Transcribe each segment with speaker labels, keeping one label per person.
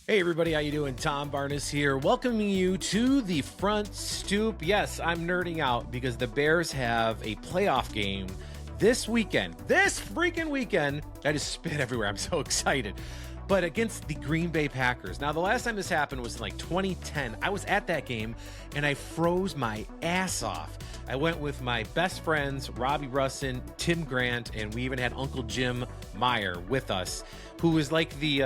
Speaker 1: Hey everybody, how you doing? Tom Barnas here, welcoming you to the front stoop. Yes, I'm nerding out because the Bears have a playoff game this weekend. This freaking weekend. I just spit everywhere. I'm so excited. But against the Green Bay Packers. Now, the last time this happened was in like 2010. I was at that game and I froze my ass off. I went with my best friends, Robbie Russin, Tim Grant, and we even had Uncle Jim Meyer with us, who was like he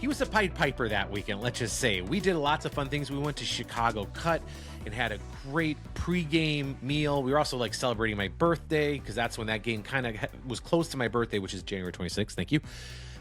Speaker 1: was a Pied Piper that weekend, let's just say. We did lots of fun things. We went to Chicago Cut and had a great pregame meal. We were also like celebrating my birthday because that's when that game kind of was close to my birthday, which is January 26th. Thank you.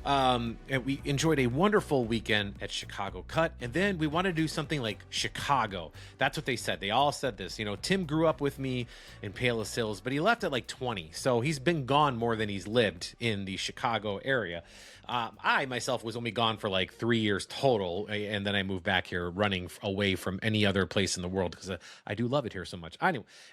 Speaker 1: And we enjoyed a wonderful weekend at Chicago Cut. And then we wanted to do something like Chicago. That's what they said. They all said this. You know, Tim grew up with me in Palos Hills, but he left at like 20. So he's been gone more than he's lived in the Chicago area. I myself was only gone for like 3 years total. And then I moved back here running away from any other place in the world because I do love it here so much.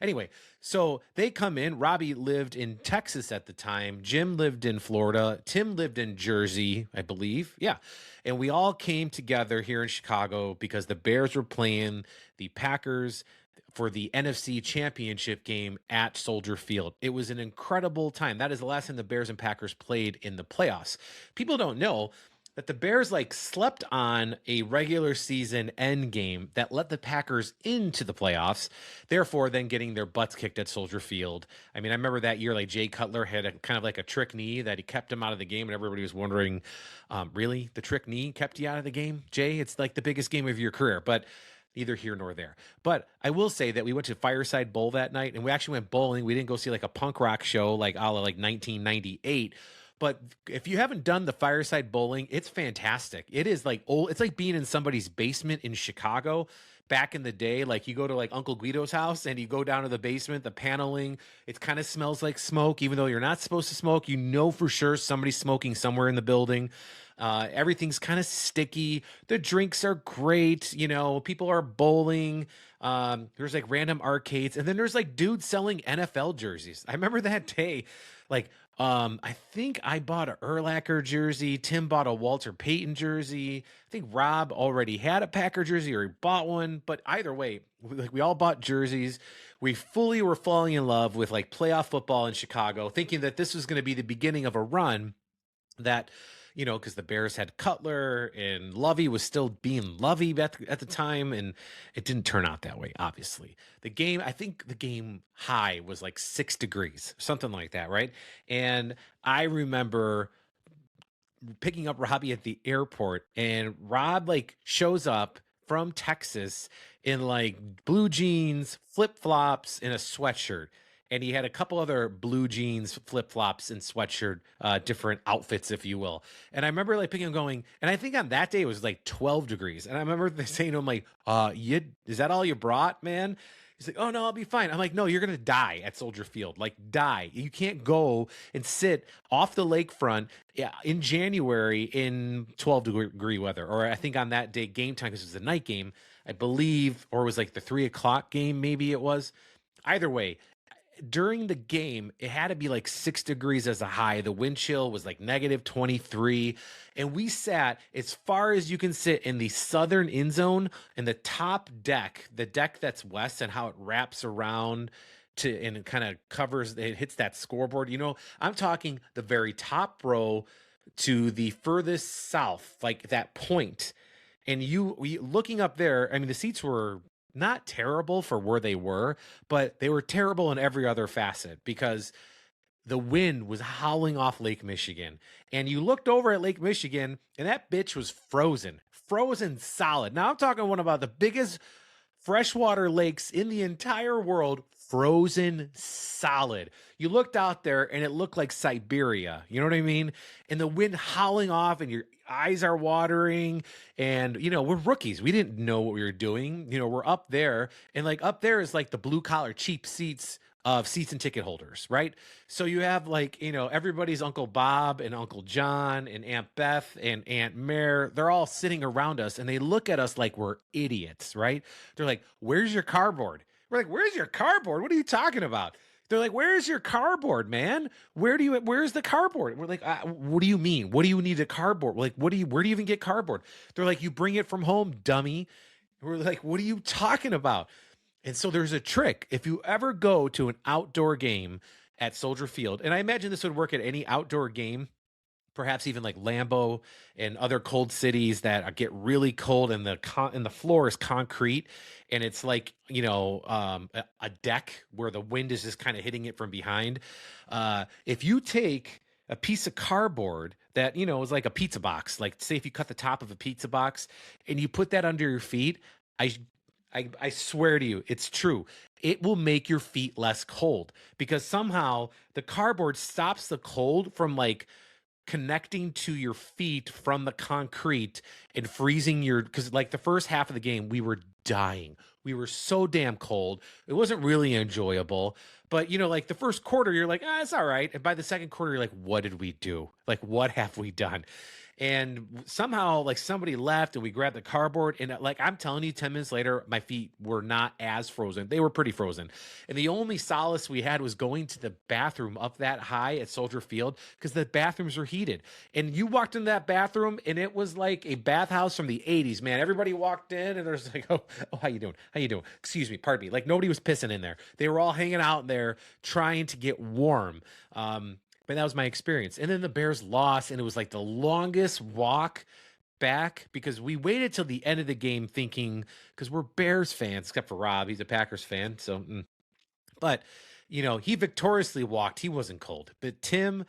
Speaker 1: Anyway, so they come in. Robbie lived in Texas at the time. Jim lived in Florida. Tim lived in Jersey, I believe. Yeah. And we all came together here in Chicago because the Bears were playing the Packers for the NFC Championship game at Soldier Field. It was an incredible time. That is the last time the Bears and Packers played in the playoffs. People don't know that the Bears like slept on a regular season end game that let the Packers into the playoffs, therefore then getting their butts kicked at Soldier Field. I mean, I remember that year, like Jay Cutler had a kind of like a trick knee that he kept him out of the game, and everybody was wondering, really, the trick knee kept you out of the game, Jay? It's like the biggest game of your career, but neither here nor there. But I will say that we went to Fireside Bowl that night, and we actually went bowling. We didn't go see like a punk rock show like a la like 1998. But if you haven't done the Fireside Bowling, it's fantastic. It is like old. It's like being in somebody's basement in Chicago back in the day. Like you go to like Uncle Guido's house and you go down to the basement, the paneling, it kind of smells like smoke, even though you're not supposed to smoke. You know for sure somebody's smoking somewhere in the building. Everything's kind of sticky. The drinks are great. You know, people are bowling. There's like random arcades. And then there's like dudes selling NFL jerseys. I remember that day. Like, I think I bought a Urlacher jersey. Tim bought a Walter Payton jersey. I think Rob already had a Packer jersey or he bought one. But either way, like we all bought jerseys. We fully were falling in love with like playoff football in Chicago, thinking that this was going to be the beginning of a run that, you know, because the Bears had Cutler and Lovey was still being Lovey at the time, and it didn't turn out that way, obviously. I think the game high was like 6 degrees, something like that, right? And I remember picking up Robbie at the airport, and Rob like shows up from Texas in like blue jeans, flip-flops, and a sweatshirt. And he had a couple other blue jeans, flip-flops, and sweatshirt, different outfits, if you will. And I remember like picking him going, and I think on that day it was like 12 degrees. And I remember saying to him like, is that all you brought, man? He's like, oh no, I'll be fine. I'm like, no, you're going to die at Soldier Field. Like die. You can't go and sit off the lakefront in January in 12-degree weather. Or I think on that day, game time, because it was a night game, I believe, or it was like the 3:00 game, maybe it was. Either way, during the game, it had to be like 6 degrees as a high. The wind chill was like -23. And we sat as far as you can sit in the southern end zone and the top deck, the deck that's west, and how it wraps around and it kind of covers, it hits that scoreboard. You know, I'm talking the very top row to the furthest south, like that point. And we looking up there, I mean, the seats were not terrible for where they were, but they were terrible in every other facet because the wind was howling off Lake Michigan. And you looked over at Lake Michigan and that bitch was frozen solid. Now I'm talking one about the biggest freshwater lakes in the entire world, frozen solid. You looked out there and it looked like Siberia. You know what I mean? And the wind howling off and your eyes are watering, and you know, we're rookies. We didn't know what we were doing. You know, we're up there, and like up there is like the blue collar cheap seats of seats and ticket holders, right? So you have like, you know, everybody's Uncle Bob and Uncle John and Aunt Beth and Aunt Mare. They're all sitting around us and they look at us like we're idiots, right? They're like, where's your cardboard? We're like, where's your cardboard? What are you talking about? They're like, "Where's your cardboard, man? Where's the cardboard?" We're like, "What do you mean? What do you need a cardboard? Like, where do you even get cardboard?" They're like, "You bring it from home, dummy." We're like, "What are you talking about?" And so there's a trick. If you ever go to an outdoor game at Soldier Field, and I imagine this would work at any outdoor game, perhaps even like Lambeau and other cold cities that get really cold, and the floor is concrete, and it's like, a deck where the wind is just kind of hitting it from behind. If you take a piece of cardboard that is like a pizza box, like say if you cut the top of a pizza box and you put that under your feet, I I swear to you, it's true. It will make your feet less cold because somehow the cardboard stops the cold from like connecting to your feet from the concrete and freezing your, because like the first half of the game we were dying, we were so damn cold, it wasn't really enjoyable. But like the first quarter you're like, it's all right, and by the second quarter you're like, what did we do, like what have we done? And somehow like somebody left and we grabbed the cardboard, and like I'm telling you, 10 minutes later my feet were not as frozen, they were pretty frozen. And the only solace we had was going to the bathroom up that high at Soldier Field, because the bathrooms were heated. And you walked in that bathroom and it was like a bathhouse from the 80s, man. Everybody walked in and there's like, oh, how you doing, excuse me, pardon me, like nobody was pissing in there, they were all hanging out in there trying to get warm. But that was my experience. And then the Bears lost, and it was like the longest walk back because we waited till the end of the game thinking, because we're Bears fans, except for Rob, he's a Packers fan. So, but he victoriously walked. He wasn't cold, but Jim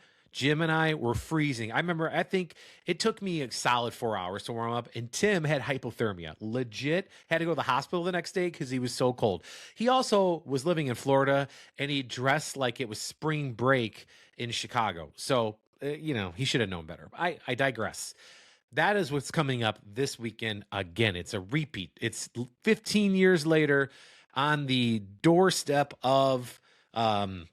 Speaker 1: and I were freezing. I remember, I think it took me a solid 4 hours to warm up, and Tim had hypothermia, legit, had to go to the hospital the next day because he was so cold. He also was living in Florida, and he dressed like it was spring break in Chicago. So, he should have known better. I digress. That is what's coming up this weekend. Again, it's a repeat. It's 15 years later on the doorstep of the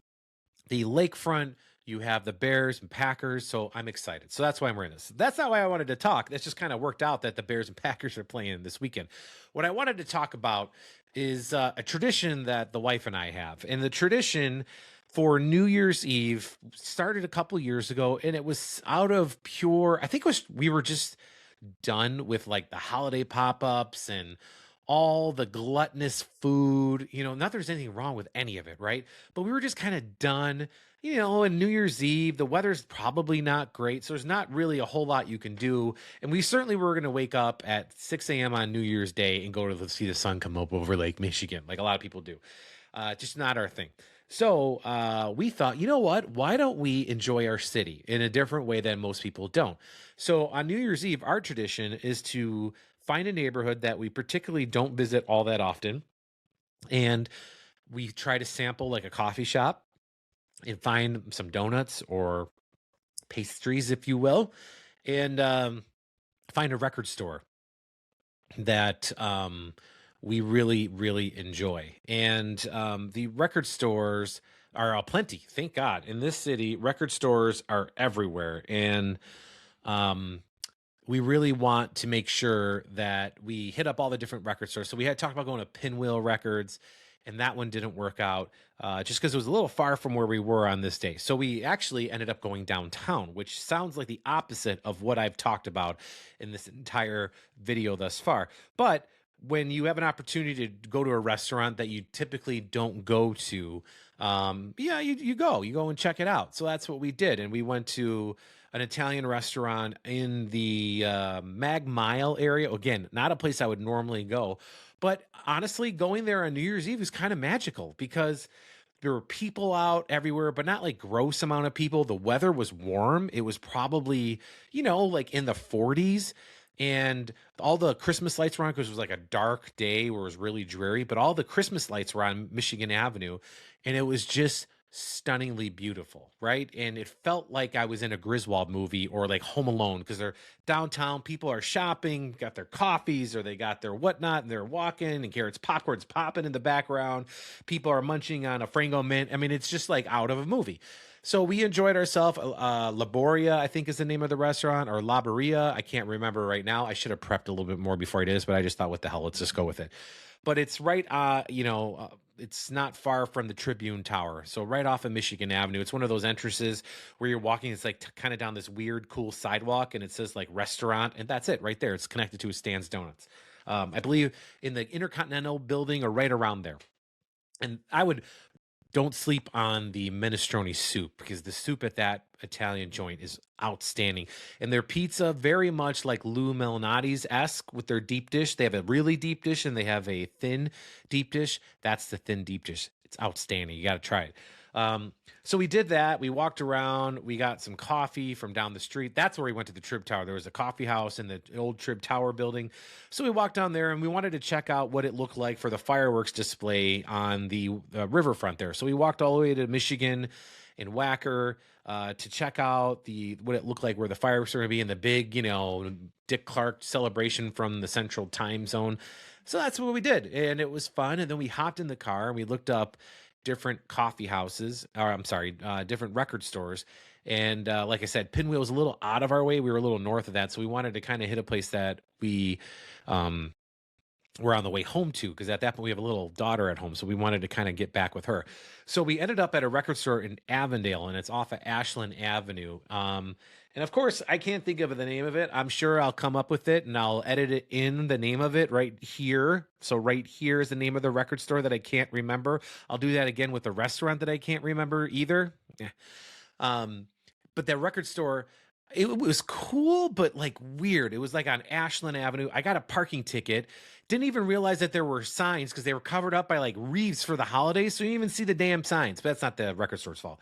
Speaker 1: lakefront. You have the Bears and Packers, so I'm excited. So that's why I'm wearing this. That's not why I wanted to talk. That's just kind of worked out that the Bears and Packers are playing this weekend. What I wanted to talk about is a tradition that the wife and I have. And the tradition for New Year's Eve started a couple years ago, and it was out of pure, I think we were just done with like the holiday pop-ups and all the gluttonous food, not that there's anything wrong with any of it, right? But we were just kind of done, and New Year's Eve, the weather's probably not great, so there's not really a whole lot you can do. And we certainly were going to wake up at 6 a.m. on New Year's Day and go to see the sun come up over Lake Michigan, like a lot of people do. Just not our thing. So we thought, you know what? Why don't we enjoy our city in a different way than most people don't? So on New Year's Eve, our tradition is to find a neighborhood that we particularly don't visit all that often. And we try to sample like a coffee shop and find some donuts or pastries, if you will, and find a record store that we really, really enjoy. And the record stores are aplenty, thank God. In this city, record stores are everywhere. And we really want to make sure that we hit up all the different record stores. So we had talked about going to Pinwheel Records, and that one didn't work out just because it was a little far from where we were on this day. So we actually ended up going downtown, which sounds like the opposite of what I've talked about in this entire video thus far. But when you have an opportunity to go to a restaurant that you typically don't go to, you go and check it out. So that's what we did. And we went to an Italian restaurant in the Mag Mile area. Again, not a place I would normally go. But honestly, going there on New Year's Eve is kind of magical because there were people out everywhere, but not like gross amount of people. The weather was warm. It was probably, like in the 40s. And all the Christmas lights were on because it was like a dark day where it was really dreary. But all the Christmas lights were on Michigan Avenue. And it was just stunningly beautiful, right? And it felt like I was in a Griswold movie or like Home Alone, because they're downtown, people are shopping, got their coffees or they got their whatnot, and they're walking, and Garrett's popcorn's popping in the background, people are munching on a Frango Mint. I mean, it's just like out of a movie. So we enjoyed ourselves. Laboria, I think is the name of the restaurant, or Laboria. I can't remember right now. I should have prepped a little bit more before I did this, but I just thought, what the hell? Let's just go with it. But it's right, it's not far from the Tribune Tower. So right off of Michigan Avenue. It's one of those entrances where you're walking. It's like kind of down this weird, cool sidewalk, and it says like restaurant, and that's it right there. It's connected to a Stan's Donuts. I believe in the Intercontinental Building or right around there. And I would don't sleep on the minestrone soup because the soup at that Italian joint is outstanding. And their pizza, very much like Lou Melinati's esque with their deep dish. They have a really deep dish and they have a thin deep dish. That's the thin deep dish. It's outstanding. You got to try it. So we did that. We walked around. We got some coffee from down the street. That's where we went to the Trib Tower. There was a coffee house in the old Trib Tower building. So we walked down there and we wanted to check out what it looked like for the fireworks display on the riverfront there. So we walked all the way to Michigan and Wacker to check out what it looked like where the fireworks are going to be in the big, Dick Clark celebration from the Central Time Zone. So that's what we did, and it was fun. And then we hopped in the car and we looked up different coffee houses, or I'm sorry, different record stores. And like I said, Pinwheel was a little out of our way. We were a little north of that. So we wanted to kind of hit a place that we were on the way home to, because at that point we have a little daughter at home. So we wanted to kind of get back with her. So we ended up at a record store in Avondale, and it's off of Ashland Avenue. And of course, I can't think of the name of it. I'm sure I'll come up with it and I'll edit it in the name of it right here. So right here is the name of the record store that I can't remember. I'll do that again with the restaurant that I can't remember either. Yeah. But that record store, it was cool, but like weird. It was like on Ashland Avenue. I got a parking ticket. Didn't even realize that there were signs because they were covered up by like wreaths for the holidays. So you didn't even see the damn signs. But that's not the record store's fault.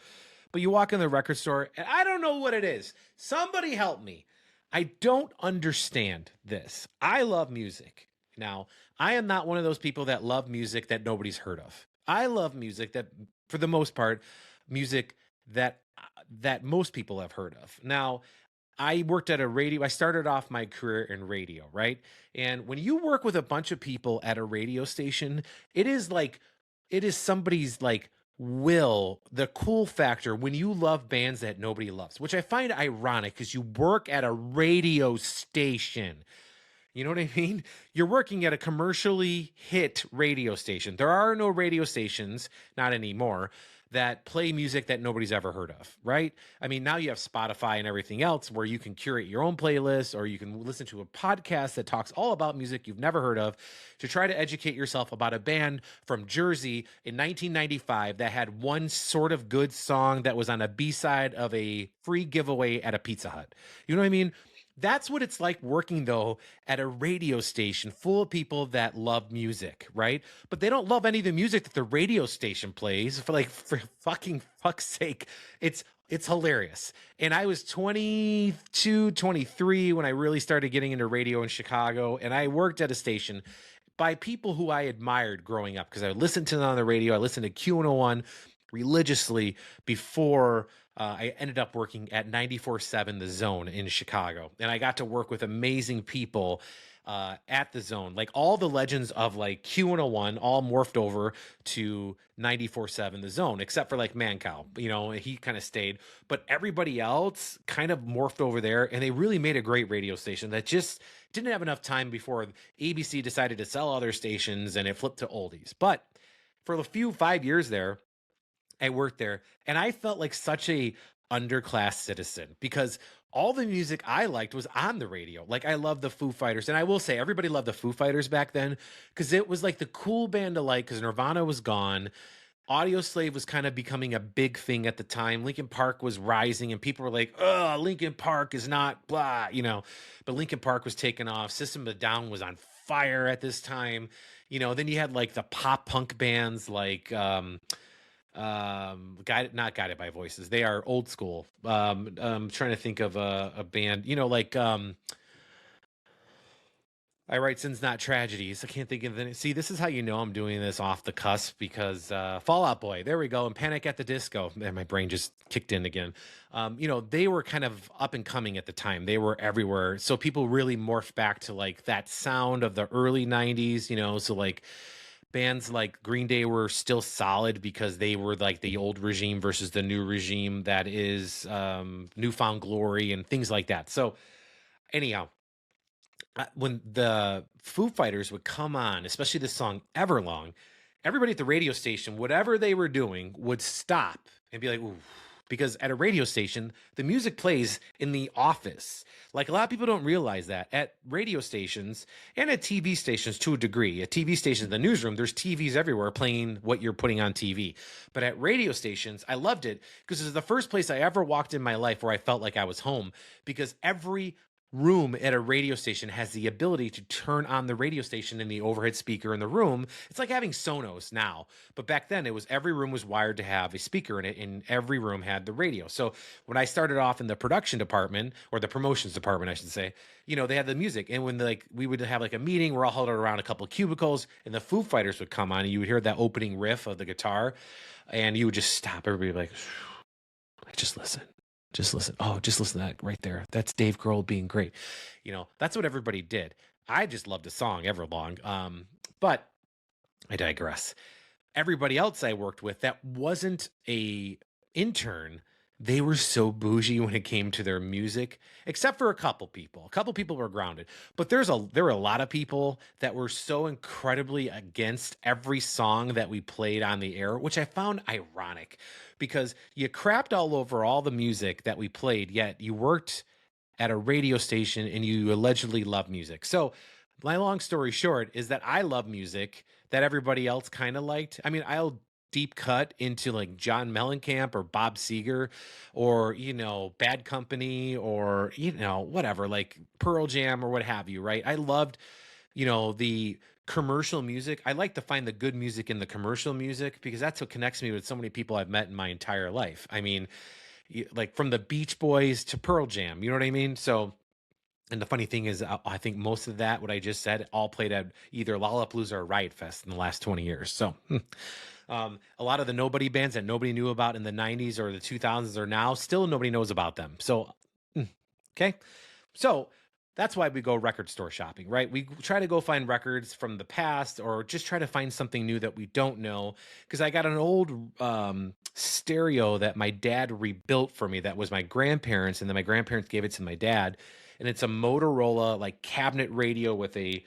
Speaker 1: But you walk in the record store, and I don't know what it is. Somebody help me. I don't understand this. I love music. Now, I am not one of those people that love music that nobody's heard of. I love music that, for the most part, music that most people have heard of. Now, I worked at a radio. I started off my career in radio, right? And when you work with a bunch of people at a radio station, it is somebody's like will, the cool factor when you love bands that nobody loves, which I find ironic because you work at a radio station. You know what I mean? You're working at a commercially hit radio station. There are no radio stations, not anymore, that play music that nobody's ever heard of, right? I mean, now you have Spotify and everything else where you can curate your own playlist, or you can listen to a podcast that talks all about music you've never heard of to try to educate yourself about a band from Jersey in 1995 that had one sort of good song that was on a B-side of a free giveaway at a Pizza Hut. You know what I mean? That's what it's like working, though, at a radio station full of people that love music, right? But they don't love any of the music that the radio station plays. For fucking fuck's sake, it's hilarious. And I was 22, 23 when I really started getting into radio in Chicago, and I worked at a station by people who I admired growing up because I listened to them on the radio. I listened to Q101 religiously before I ended up working at 94.7 The Zone in Chicago. And I got to work with amazing people at The Zone. Like all the legends of like Q101 all morphed over to 94.7 The Zone, except for like Mancow. You know, he kind of stayed. But everybody else kind of morphed over there. And they really made a great radio station that just didn't have enough time before ABC decided to sell other stations and it flipped to oldies. But for a few 5 years there, I worked there, and I felt like such a underclass citizen because all the music I liked was on the radio. Like I love the Foo Fighters, and I will say everybody loved the Foo Fighters back then because it was like the cool band to like because Nirvana was gone. Audio Slave was kind of becoming a big thing at the time. Linkin Park was rising, and people were like, "Oh, Linkin Park is not blah," you know. But Linkin Park was taking off. System of a Down was on fire at this time, you know. Then you had like the pop punk bands like not Guided by Voices. They are old school. I'm trying to think of a band, you know, like I Write Sins Not Tragedies. I can't think of the. See, this is how you know I'm doing this off the cusp because Fall Out Boy, there we go, and Panic at the Disco. Man, my brain just kicked in again. You know, they were kind of up and coming at the time. They were everywhere. So people really morphed back to like that sound of the early 90s, you know, so like bands like Green Day were still solid because they were like the old regime versus the new regime that is Newfound Glory and things like that. So anyhow, when the Foo Fighters would come on, especially the song Everlong, everybody at the radio station, whatever they were doing, would stop and be like, ooh. Because at a radio station, the music plays in the office. Like a lot of people don't realize that at radio stations and at TV stations to a degree. At TV stations, the newsroom, there's TVs everywhere playing what you're putting on TV. But at radio stations, I loved it because it was the first place I ever walked in my life where I felt like I was home because every room at a radio station has the ability to turn on the radio station in the overhead speaker in the room. It's like having Sonos now, but back then it was every room was wired to have a speaker in it, and every room had the radio. So when I started off in the production department, or the promotions department I should say, they had the music, and when we would have like a meeting, we're all huddled around a couple of cubicles, and the Foo Fighters would come on, and you would hear that opening riff of the guitar, and you would just stop. Everybody would be like, just listen. Just listen. Oh, just listen to that right there. That's Dave Grohl being great. That's what everybody did. I just loved the song Everlong. But I digress. Everybody else I worked with that wasn't a intern, they were so bougie when it came to their music, except for a couple people. A couple people were grounded, but there were a lot of people that were so incredibly against every song that we played on the air, which I found ironic because you crapped all over all the music that we played, yet you worked at a radio station and you allegedly love music. So my long story short is that I love music that everybody else kind of liked. I mean, I'll deep cut into like John Mellencamp or Bob Seger or, Bad Company or, whatever, like Pearl Jam or what have you, right? I loved, the commercial music. I like to find the good music in the commercial music because that's what connects me with so many people I've met in my entire life. I mean, like from the Beach Boys to Pearl Jam, you know what I mean? So, and the funny thing is, I think most of that, what I just said, all played at either Lollapalooza or Riot Fest in the last 20 years. So a lot of the nobody bands that nobody knew about in the 90s or the 2000s are now still nobody knows about them. So, okay. So that's why we go record store shopping, right? We try to go find records from the past or just try to find something new that we don't know. Because I got an old stereo that my dad rebuilt for me that was my grandparents', and then my grandparents gave it to my dad. And it's a Motorola like cabinet radio with a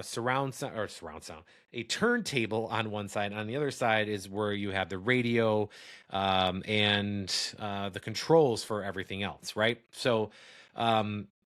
Speaker 1: surround sound, a turntable on one side. On the other side is where you have the radio and the controls for everything else, right? So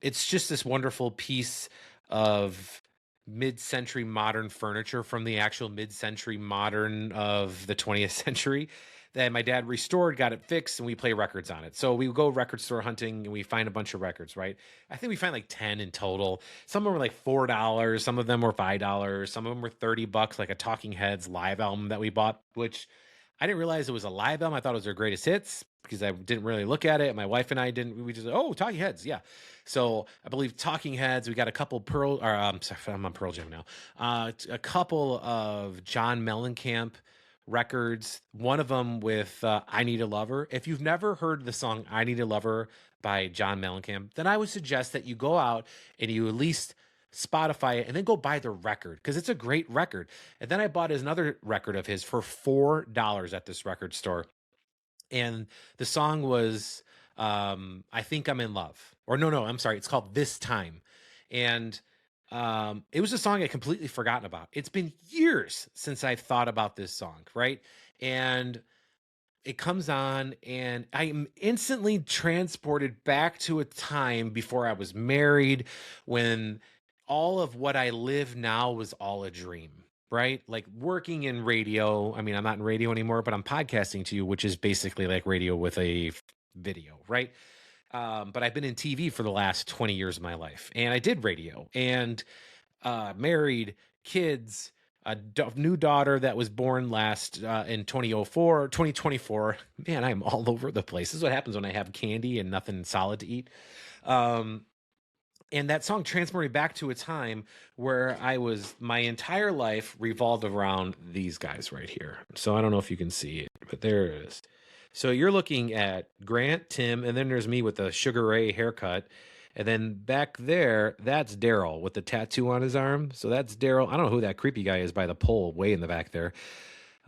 Speaker 1: it's just this wonderful piece of mid-century modern furniture from the actual mid-century modern of the 20th century that my dad restored, got it fixed, and we play records on it. So we go record store hunting and we find a bunch of records, right? I think we find like 10 in total. Some of them were like $4, some of them were $5, some of them were $30, like a Talking Heads live album that we bought, which I didn't realize it was a live album. I thought it was their greatest hits because I didn't really look at it. My wife and I didn't. We just, Talking Heads, yeah. So I believe Talking Heads. We got a couple I'm on Pearl Jam now. A couple of John Mellencamp records. One of them with "I Need a Lover." If you've never heard the song "I Need a Lover" by John Mellencamp, then I would suggest that you go out and you at least Spotify it and then go buy the record because it's a great record. And then I bought another record of his for $4 at this record store. And the song was I Think I'm in Love. Or no, I'm sorry. It's called This Time. And it was a song I completely forgotten about. It's been years since I've thought about this song, right? And it comes on and I'm instantly transported back to a time before I was married when all of what I live now was all a dream, right? Like working in radio. I mean, I'm not in radio anymore, but I'm podcasting to you, which is basically like radio with a video, right? But I've been in TV for the last 20 years of my life, and I did radio and married, kids, a new daughter that was born last in 2024. Man, I'm all over the place. This is what happens when I have candy and nothing solid to eat. And that song transported me back to a time where my entire life revolved around these guys right here. So I don't know if you can see it, but there it is. So you're looking at Grant, Tim, and then there's me with the Sugar Ray haircut. And then back there, that's Daryl with the tattoo on his arm. So that's Daryl. I don't know who that creepy guy is by the pole way in the back there.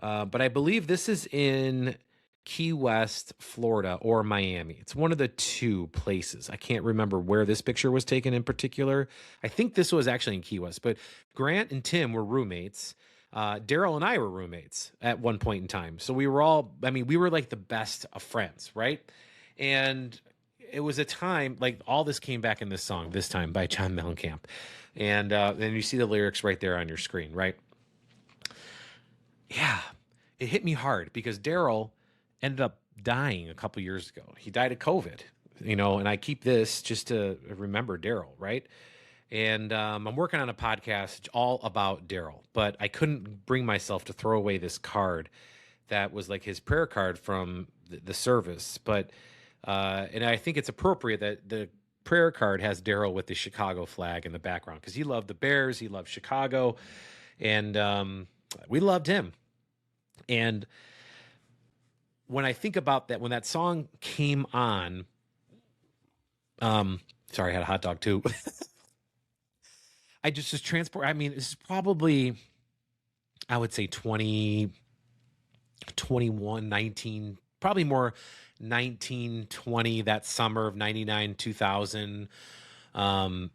Speaker 1: But I believe this is in Key West, Florida, or Miami. It's one of the two places. I can't remember where this picture was taken in particular. I think this was actually in Key West, but Grant and Tim were roommates. Daryl and I were roommates at one point in time. So we were all, I mean, we were like the best of friends, right? And it was a time like all this came back in this song, this time by John Mellencamp. And then you see the lyrics right there on your screen, right? Yeah, it hit me hard because Daryl ended up dying a couple years ago. He died of COVID, and I keep this just to remember Daryl, right? And I'm working on a podcast all about Daryl, but I couldn't bring myself to throw away this card that was like his prayer card from the service. But and I think it's appropriate that the prayer card has Daryl with the Chicago flag in the background because he loved the Bears, he loved Chicago, and we loved him. And when I think about that, when that song came on, sorry, I had a hot dog too. I just transport. I mean, this is probably, I would say 20, 21, 19, probably more 1920, that summer of 99, 2000.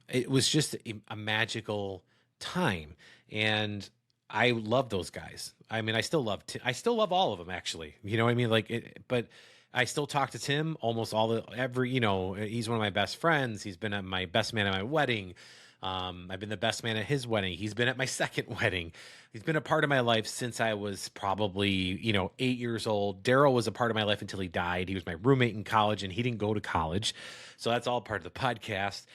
Speaker 1: It was just a magical time. And I love those guys. I mean, I still love all of them actually. You know what I mean? But I still talk to Tim almost every, he's one of my best friends. He's been my best man at my wedding. I've been the best man at his wedding. He's been at my second wedding. He's been a part of my life since I was probably, 8 years old. Daryl was a part of my life until he died. He was my roommate in college and he didn't go to college. So that's all part of the podcast.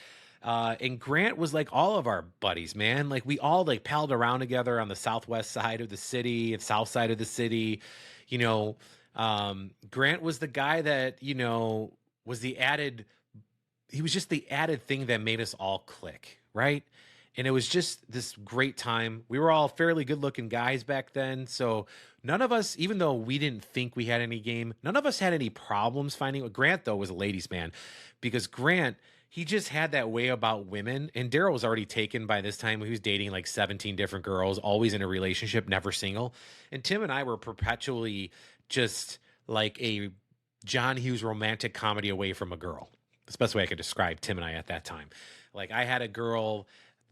Speaker 1: And Grant was like all of our buddies, man. Like we all like palled around together on the southwest side of the city and south side of the city. You know, Grant was the guy that, was the added, he was just the added thing that made us all click, right? And it was just this great time. We were all fairly good looking guys back then. So none of us, even though we didn't think we had any game, none of us had any problems finding. Grant, though, was a ladies' man because Grant, he just had that way about women. And Daryl was already taken by this time. He was dating like 17 different girls, always in a relationship, never single. And Tim and I were perpetually just like a John Hughes romantic comedy away from a girl. That's the best way I could describe Tim and I at that time. Like I had a girl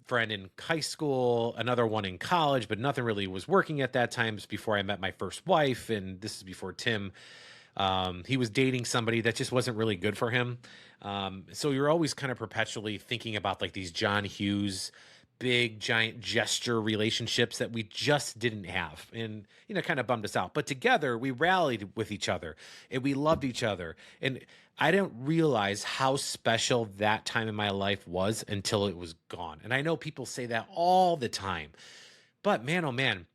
Speaker 1: friend in high school, another one in college, but nothing really was working at that time. It was before I met my first wife, and this is before Tim. He was dating somebody that just wasn't really good for him. So you're always kind of perpetually thinking about like these John Hughes big giant gesture relationships that we just didn't have, and kind of bummed us out. But together we rallied with each other and we loved each other, and I didn't realize how special that time in my life was until it was gone. And I know people say that all the time, but man, oh man,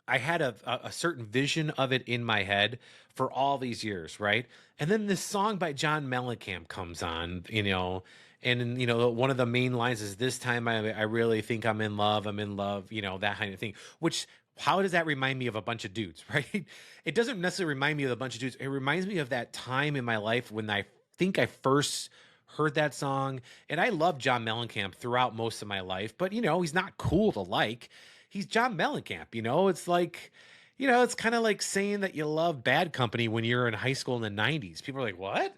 Speaker 1: I had a certain vision of it in my head for all these years, right? And then this song by John Mellencamp comes on, and one of the main lines is, "This time I really think I'm in love. I'm in love," that kind of thing. Which, how does that remind me of a bunch of dudes, right? It doesn't necessarily remind me of a bunch of dudes. It reminds me of that time in my life when I think I first heard that song. And I loved John Mellencamp throughout most of my life, but he's not cool to like. He's John Mellencamp, it's like, it's kind of like saying that you love Bad Company when you're in high school in the 90s. People are like, what?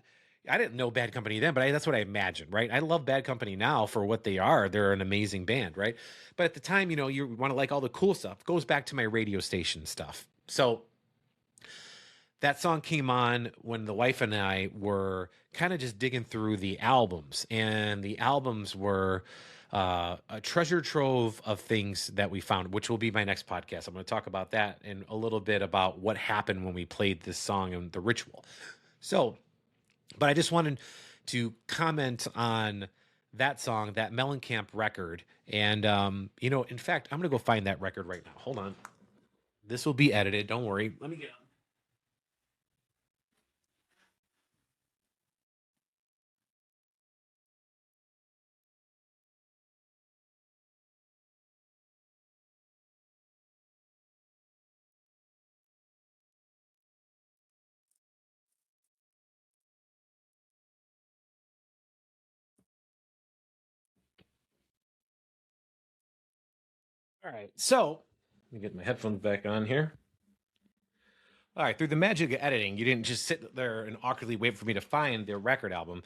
Speaker 1: I didn't know Bad Company then, but that's what I imagine, right? I love Bad Company now for what they are. They're an amazing band, right? But at the time, you want to like all the cool stuff. It goes back to my radio station stuff. So that song came on when the wife and I were kind of just digging through the albums, and the albums were a treasure trove of things that we found, which will be my next podcast. I'm going to talk about that and a little bit about what happened when we played this song and the ritual. So, but I just wanted to comment on that song, that Mellencamp record. And, in fact, I'm going to go find that record right now. Hold on. This will be edited. Don't worry. Let me get All right. So let me get my headphones back on here. All right. Through the magic of editing, you didn't just sit there and awkwardly wait for me to find their record album,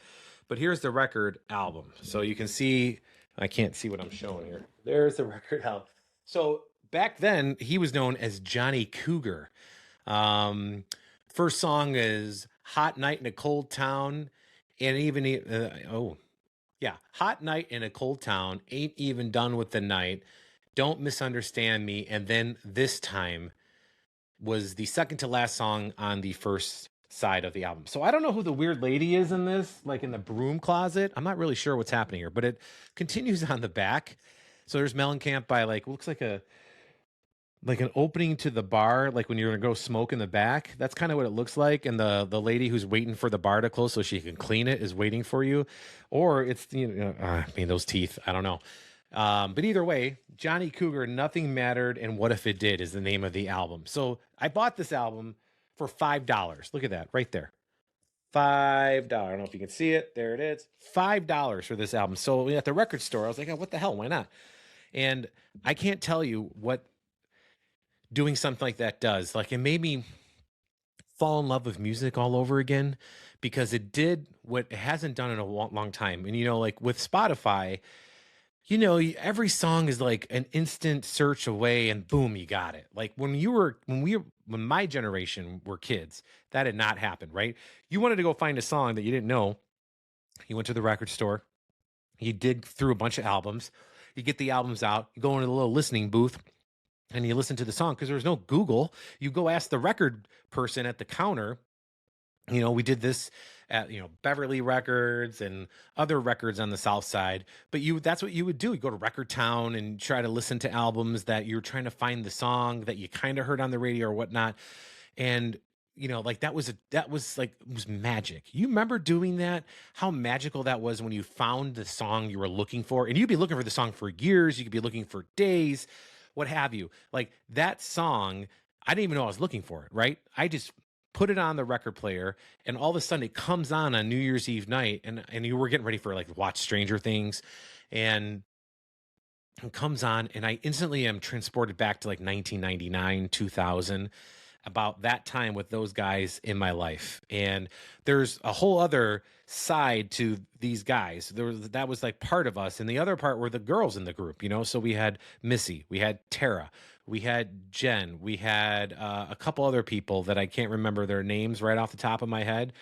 Speaker 1: but here's the record album. So you can see, I can't see what I'm showing here. There's the record album. So back then, he was known as Johnny Cougar. Um, First song is Hot Night in a Cold Town. And even, yeah, Hot Night in a Cold Town, Ain't Even Done with the Night, Don't Misunderstand Me, and then This Time was the second to last song on the first side of the album. So I don't know who the weird lady is in this, like in the broom closet. I'm not really sure what's happening here, but it continues on the back. So there's Mellencamp by like looks like an opening to the bar, like when you're gonna go smoke in the back. That's kind of what it looks like. And the lady who's waiting for the bar to close so she can clean it is waiting for you, or it's I mean those teeth. I don't know. But either way, Johnny Cougar, Nothing Mattered, and What If It Did is the name of the album. So I bought this album for $5. Look at that right there. $5. I don't know if you can see it. There it is. $5 for this album. So at the record store, I was like, oh, what the hell? Why not? And I can't tell you what doing something like that does. Like it made me fall in love with music all over again because it did what it hasn't done in a long time. And like with Spotify, every song is like an instant search away and boom, you got it. Like when my generation were kids, that did not happen, right? You wanted to go find a song that you didn't know. You went to the record store, you dig through a bunch of albums, you get the albums out, you go into the little listening booth and you listen to the song because there was no Google. You go ask the record person at the counter. We did this at, Beverly Records and other records on the South Side. But that's what you would do. You go to Record Town and try to listen to albums that you're trying to find the song that you kind of heard on the radio or whatnot. And, like that was like, it was magic. You remember doing that? How magical that was when you found the song you were looking for. And you'd be looking for the song for years. You could be looking for days, what have you. Like that song, I didn't even know I was looking for it, right? I just put it on the record player and all of a sudden it comes on New Year's Eve night and you were getting ready for like watch Stranger Things and it comes on and I instantly am transported back to like 1999, 2000, about that time with those guys in my life. And there's a whole other side to these guys. That was like part of us. And the other part were the girls in the group, So we had Missy, we had Tara, we had Jen, we had a couple other people that I can't remember their names right off the top of my head,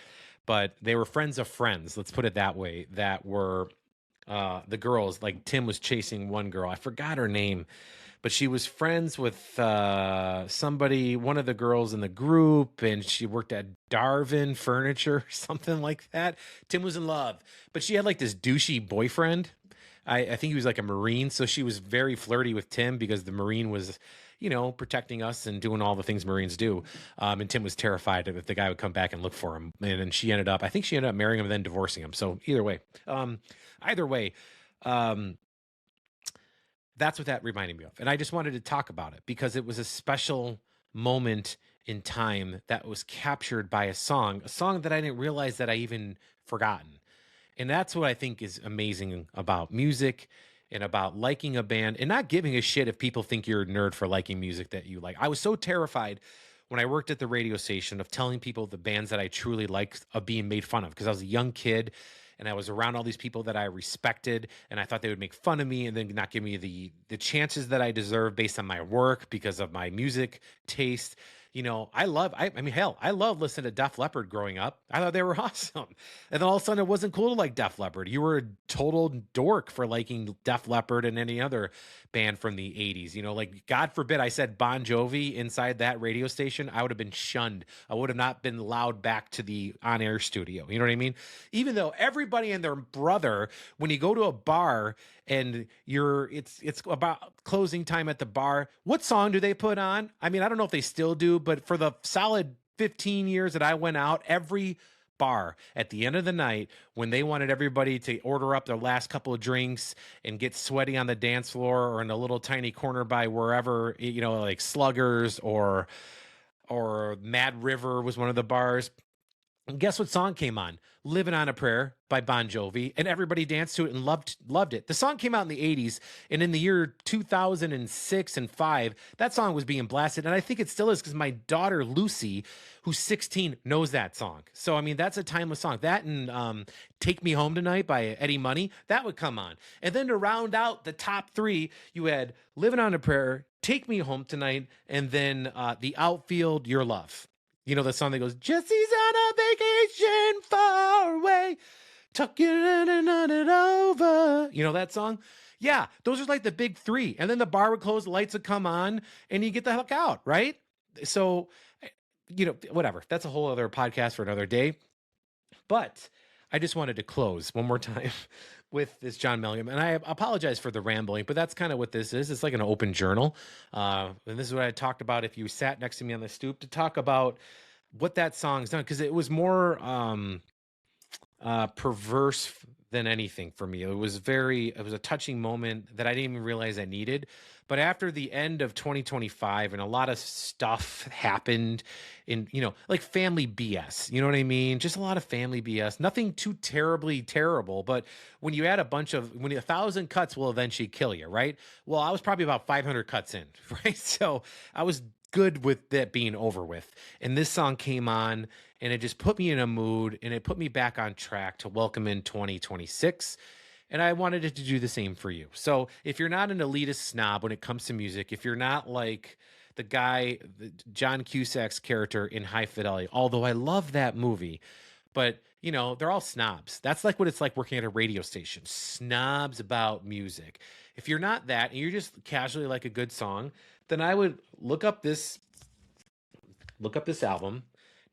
Speaker 1: but they were friends of friends. Let's put it that way. That were the girls. Like Tim was chasing one girl. I forgot her name, but she was friends with somebody, one of the girls in the group, and she worked at Darwin Furniture or something like that. Tim was in love, but she had like this douchey boyfriend. I think he was like a Marine, so she was very flirty with Tim because the Marine was, protecting us and doing all the things Marines do. And Tim was terrified that the guy would come back and look for him. And then I think she ended up marrying him and then divorcing him. So either way, that's what that reminded me of. And I just wanted to talk about it because it was a special moment in time that was captured by a song that I didn't realize that I even forgotten. And that's what I think is amazing about music and about liking a band and not giving a shit if people think you're a nerd for liking music that you like. I was so terrified when I worked at the radio station of telling people the bands that I truly liked of being made fun of because I was a young kid and I was around all these people that I respected and I thought they would make fun of me and then not give me the chances that I deserve based on my work because of my music taste. I love listening to Def Leppard growing up. I thought they were awesome. And then all of a sudden it wasn't cool to like Def Leppard. You were a total dork for liking Def Leppard and any other band from the 80s. Like God forbid I said Bon Jovi inside that radio station, I would have been shunned. I would have not been allowed back to the on-air studio. You know what I mean? Even though everybody and their brother, when you go to a bar and it's about closing time at the bar, what song do they put on? I mean, I don't know if they still do, but for the solid 15 years that I went out, every bar at the end of the night, when they wanted everybody to order up their last couple of drinks and get sweaty on the dance floor or in a little tiny corner by wherever, like Sluggers or Mad River was one of the bars. And guess what song came on? Living on a Prayer by Bon Jovi, and everybody danced to it and loved it. The song came out in the 80s, and in the year 2006 and 5, that song was being blasted, and I think it still is because my daughter Lucy, who's 16, knows that song. So I mean, that's a timeless song. That and Take Me Home Tonight by Eddie Money, that would come on. And then to round out the top 3, you had Living on a Prayer, Take Me Home Tonight, and then The Outfield, Your Love. You know the song that goes, Jesse's on a vacation far away, tucking and it over. You know that song? Yeah, those are like the big 3. And then the bar would close, the lights would come on, and you get the heck out, right? So, you know, whatever. That's a whole other podcast for another day. But I just wanted to close one more time with this John Mellencamp. And I apologize for the rambling, but that's kind of what this is. It's like an open journal. And this is what I talked about if you sat next to me on the stoop, to talk about what that song's done. Because it was more perverse than anything for me. It was a touching moment that I didn't even realize I needed. But after the end of 2025 and a lot of stuff happened in, you know, like family BS, you know what I mean? Just a lot of family BS, nothing too terribly terrible. But when you add when 1,000 cuts will eventually kill you, right? Well, I was probably about 500 cuts in, right? So I was good with that being over with. And this song came on and it just put me in a mood, and it put me back on track to welcome in 2026. And I wanted it to do the same for you. So if you're not an elitist snob when it comes to music, if you're not like the guy, John Cusack's character in High Fidelity, although I love that movie, but you know, they're all snobs. That's like what it's like working at a radio station. Snobs about music. If you're not that, and you're just casually like a good song, then I would look up this album.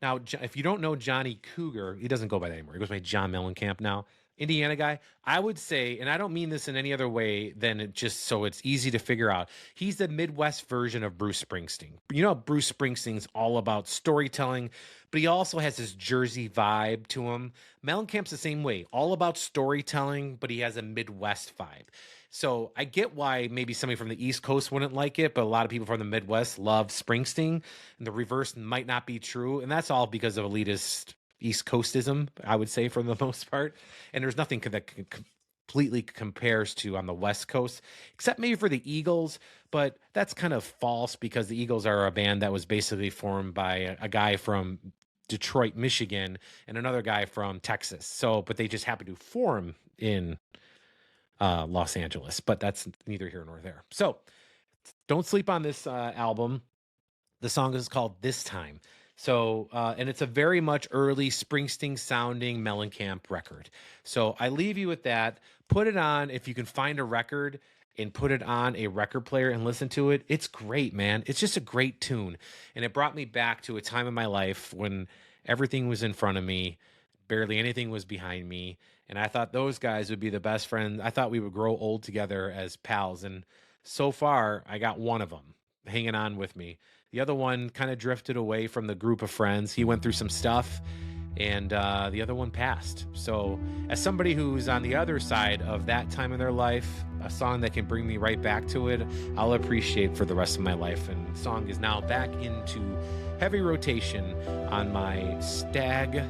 Speaker 1: Now, if you don't know Johnny Cougar, he doesn't go by that anymore. He goes by John Mellencamp now. Indiana guy, I would say, and I don't mean this in any other way than it just so it's easy to figure out, he's the Midwest version of Bruce Springsteen. You know, Bruce Springsteen's all about storytelling, but he also has this Jersey vibe to him. Mellencamp's the same way, all about storytelling, but he has a Midwest vibe. So I get why maybe somebody from the East Coast wouldn't like it, but a lot of people from the Midwest love Springsteen, and the reverse might not be true. And that's all because of elitist East Coastism, I would say, for the most part. And there's nothing that completely compares to on the West Coast, except maybe for the Eagles. But that's kind of false, because the Eagles are a band that was basically formed by a guy from Detroit, Michigan, and another guy from Texas. So, but they just happen to form in Los Angeles. But that's neither here nor there. So don't sleep on this album. The song is called This Time. So, and it's a very much early Springsteen sounding Mellencamp record. So I leave you with that. Put it on if you can find a record, and put it on a record player and listen to it. It's great, man. It's just a great tune. And it brought me back to a time in my life when everything was in front of me, barely anything was behind me. And I thought those guys would be the best friends. I thought we would grow old together as pals. And so far, I got one of them hanging on with me. The other one kind of drifted away from the group of friends. He went through some stuff, and the other one passed. So as somebody who's on the other side of that time in their life, a song that can bring me right back to it, I'll appreciate for the rest of my life. And the song is now back into heavy rotation on my Stag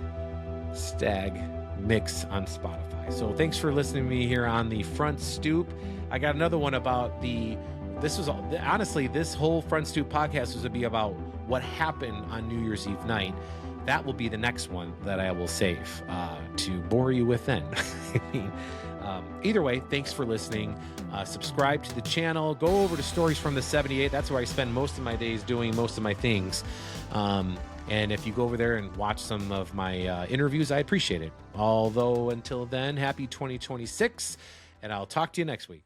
Speaker 1: mix on Spotify. So thanks for listening to me here on the Front Stoop. I got another one about honestly, this whole Front Stoop podcast was to be about what happened on New Year's Eve night. That will be the next one that I will save to bore you with then. Either way, thanks for listening. Subscribe to the channel. Go over to Stories from the 78. That's where I spend most of my days doing most of my things. And if you go over there and watch some of my interviews, I appreciate it. Although until then, happy 2026, and I'll talk to you next week.